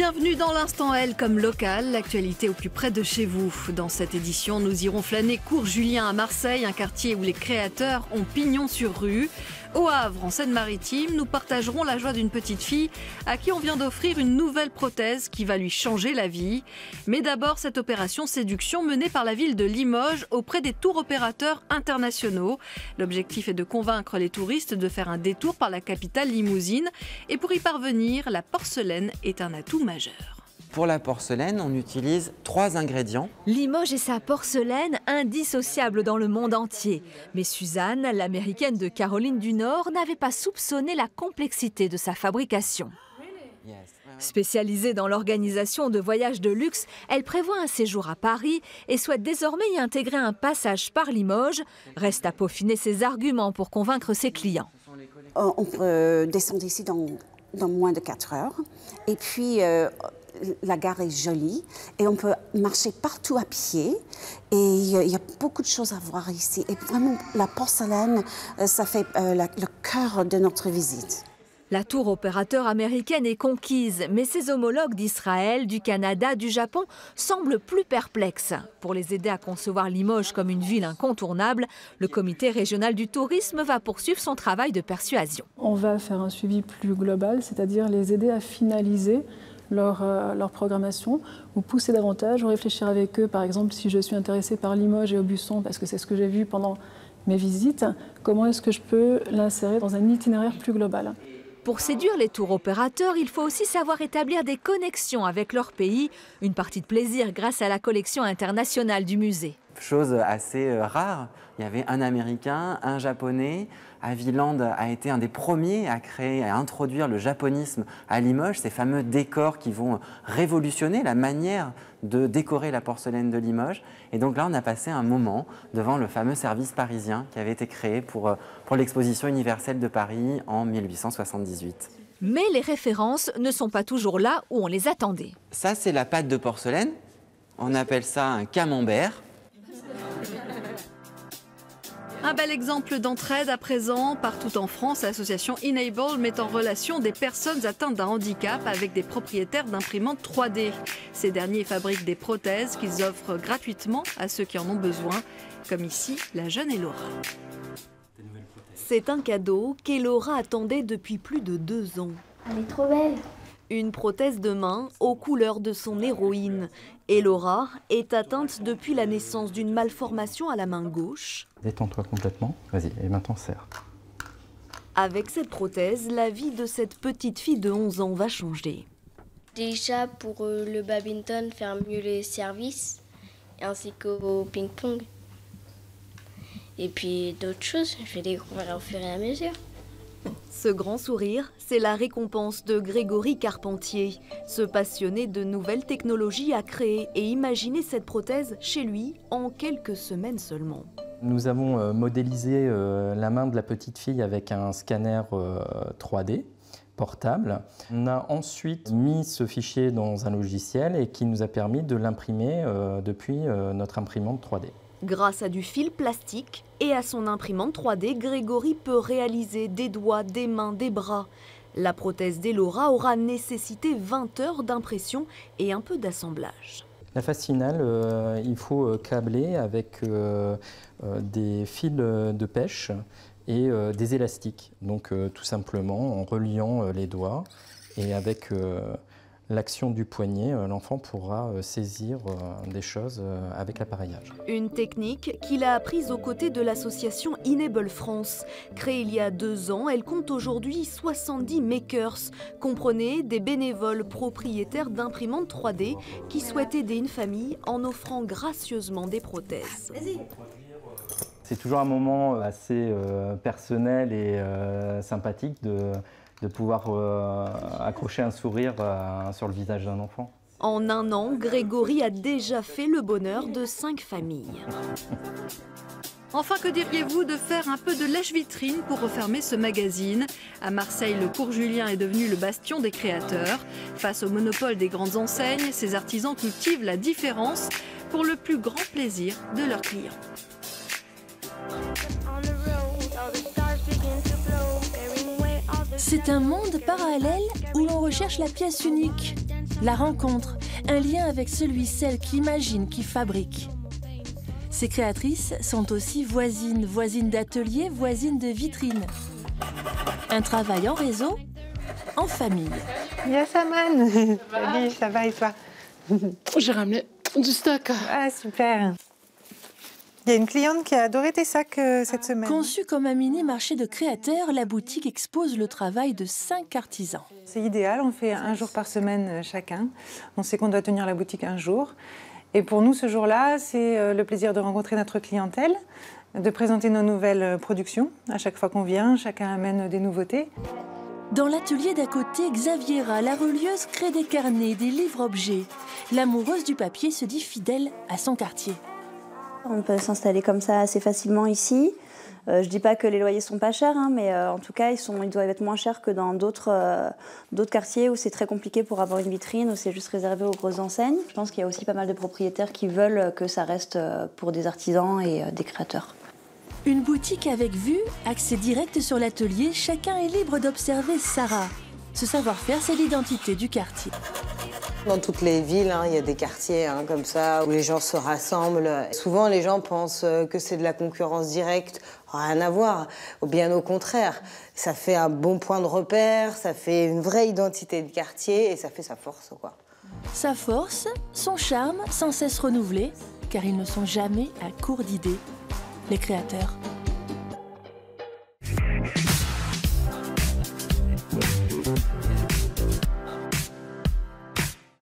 Bienvenue dans l'Instant L comme local, l'actualité au plus près de chez vous. Dans cette édition, nous irons flâner cours Julien à Marseille, un quartier où les créateurs ont pignon sur rue. Au Havre, en Seine-Maritime, nous partagerons la joie d'une petite fille à qui on vient d'offrir une nouvelle prothèse qui va lui changer la vie. Mais d'abord, cette opération séduction menée par la ville de Limoges auprès des tours opérateurs internationaux. L'objectif est de convaincre les touristes de faire un détour par la capitale limousine. Et pour y parvenir, la porcelaine est un atout majeur. Pour la porcelaine, on utilise 3 ingrédients. Limoges et sa porcelaine, indissociables dans le monde entier. Mais Suzanne, l'américaine de Caroline du Nord, n'avait pas soupçonné la complexité de sa fabrication. Spécialisée dans l'organisation de voyages de luxe, elle prévoit un séjour à Paris et souhaite désormais y intégrer un passage par Limoges. Reste à peaufiner ses arguments pour convaincre ses clients. On peut descendre ici dans moins de 4 heures. Et puis, la gare est jolie et on peut marcher partout à pied. Et il y a beaucoup de choses à voir ici. Et vraiment, la porcelaine, ça fait le cœur de notre visite. La tour opérateur américaine est conquise, mais ses homologues d'Israël, du Canada, du Japon semblent plus perplexes. Pour les aider à concevoir Limoges comme une ville incontournable, le comité régional du tourisme va poursuivre son travail de persuasion. On va faire un suivi plus global, c'est-à-dire les aider à finaliser leur programmation, ou pousser davantage, ou réfléchir avec eux. Par exemple, si je suis intéressée par Limoges et Aubusson, parce que c'est ce que j'ai vu pendant mes visites, comment est-ce que je peux l'insérer dans un itinéraire plus global ? Pour séduire les tours opérateurs, il faut aussi savoir établir des connexions avec leur pays, une partie de plaisir grâce à la collection internationale du musée. Chose assez rare, il y avait un Américain, un Japonais. Haviland a été un des premiers à créer, à introduire le japonisme à Limoges, ces fameux décors qui vont révolutionner la manière de décorer la porcelaine de Limoges. Et donc là, on a passé un moment devant le fameux service parisien qui avait été créé pour l'exposition universelle de Paris en 1878. Mais les références ne sont pas toujours là où on les attendait. Ça, c'est la pâte de porcelaine. On appelle ça un camembert. Un bel exemple d'entraide à présent. Partout en France, l'association Enable met en relation des personnes atteintes d'un handicap avec des propriétaires d'imprimantes 3D. Ces derniers fabriquent des prothèses qu'ils offrent gratuitement à ceux qui en ont besoin, comme ici la jeune Elora. C'est un cadeau qu'Elora attendait depuis plus de 2 ans. Elle est trop belle. Une prothèse de main aux couleurs de son héroïne. Elora est atteinte depuis la naissance d'une malformation à la main gauche. Détends-toi complètement. Vas-y, et maintenant serre. Avec cette prothèse, la vie de cette petite fille de 11 ans va changer. Déjà pour le badminton, faire mieux les services, ainsi qu'au ping-pong. Et puis d'autres choses, je vais découvrir au fur et à mesure. Ce grand sourire, c'est la récompense de Grégory Carpentier. Ce passionné de nouvelles technologies a créé et imaginé cette prothèse chez lui en quelques semaines seulement. Nous avons modélisé la main de la petite fille avec un scanner 3D portable. On a ensuite mis ce fichier dans un logiciel et qui nous a permis de l'imprimer depuis notre imprimante 3D. Grâce à du fil plastique et à son imprimante 3D, Grégory peut réaliser des doigts, des mains, des bras. La prothèse d'Elora aura nécessité 20 heures d'impression et un peu d'assemblage. La phase finale, il faut câbler avec des fils de pêche et des élastiques. Donc tout simplement en reliant les doigts et avec l'action du poignet, l'enfant pourra saisir des choses avec l'appareillage. Une technique qu'il a apprise aux côtés de l'association Enable France. Créée il y a 2 ans, elle compte aujourd'hui 70 makers. Comprenez des bénévoles propriétaires d'imprimantes 3D qui souhaitent aider une famille en offrant gracieusement des prothèses. C'est toujours un moment assez personnel et sympathique de pouvoir accrocher un sourire sur le visage d'un enfant. En 1 an, Grégory a déjà fait le bonheur de 5 familles. Enfin, que diriez-vous de faire un peu de lèche-vitrine pour refermer ce magazine? À Marseille, le cours Julien est devenu le bastion des créateurs. Face au monopole des grandes enseignes, ces artisans cultivent la différence pour le plus grand plaisir de leurs clients. C'est un monde parallèle où l'on recherche la pièce unique. La rencontre, un lien avec celui/celle qui imagine, qui fabrique. Ces créatrices sont aussi voisines, voisines d'atelier, voisines de vitrine. Un travail en réseau, en famille. Yasaman, salut, ça va et toi? J'ai ramené du stock. Ah, super. Il y a une cliente qui a adoré tes sacs cette semaine. Conçue comme un mini-marché de créateurs, la boutique expose le travail de 5 artisans. C'est idéal, on fait un jour par semaine chacun. On sait qu'on doit tenir la boutique un jour. Et pour nous, ce jour-là, c'est le plaisir de rencontrer notre clientèle, de présenter nos nouvelles productions. À chaque fois qu'on vient, chacun amène des nouveautés. Dans l'atelier d'à côté, Xaviera, la relieuse, crée des carnets, des livres-objets. L'amoureuse du papier se dit fidèle à son quartier. On peut s'installer comme ça assez facilement ici. Je dis pas que les loyers sont pas chers, hein, mais en tout cas, ils doivent être moins chers que dans d'autres quartiers où c'est très compliqué pour avoir une vitrine, où c'est juste réservé aux grosses enseignes. Je pense qu'il y a aussi pas mal de propriétaires qui veulent que ça reste pour des artisans et des créateurs. Une boutique avec vue, accès direct sur l'atelier, chacun est libre d'observer Sarah. Ce savoir-faire, c'est l'identité du quartier. Dans toutes les villes, il y a des quartiers comme ça où les gens se rassemblent. Souvent, les gens pensent que c'est de la concurrence directe. Rien à voir, bien au contraire. Ça fait un bon point de repère, ça fait une vraie identité de quartier et ça fait sa force, quoi. Sa force, son charme, sans cesse renouvelé, car ils ne sont jamais à court d'idées, les créateurs.